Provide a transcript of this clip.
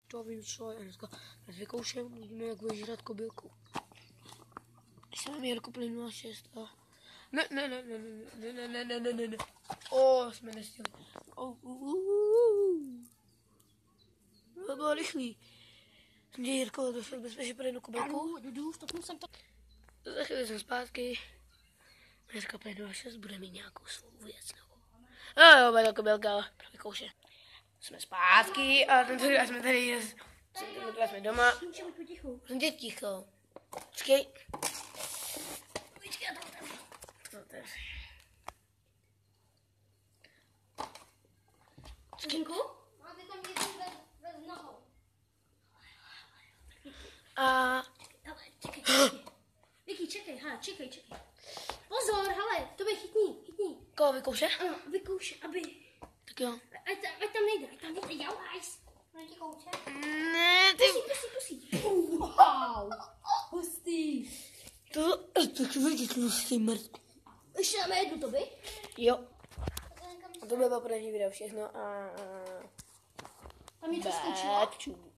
To vím, co je dneska. Vykouším, uvidíme, jak vyžrat kobylku. Když mám Jirku plynu a 6 a... Ne. O, jsme nestihli. To bylo rychlý. Jirko, došel bezpečně plynu kobylku. Jdu, stopnu jsem to. Za chvíli jsem zpátky. Jirka plynu a 6 bude mít nějakou svou věc. Jo, bude to kobylka, vykouše. Jsme zpátky a tentokrát jsme tady, tentokrát jsme doma. Můžeme být potichu. Jsem tě ticho. Počkej. Počkej, já to otevřu. Čekinku? Máte tam jeden bez nohou. A... Hele, čekej. Vicky, čekej, hele, čekej. Pozor, hele, to by chytni. Koho vykouše? Ano, vykouš, aby... Tak jo. Ať tam nejde, jau, ice. No ti kouče. Ne, ty... Pusí. Wow, hustý. To vidíš, tlustý mrtvý. Ještě dáme jednu to by? Jo. A to bylo první video všechno a... Tam je to skončilo.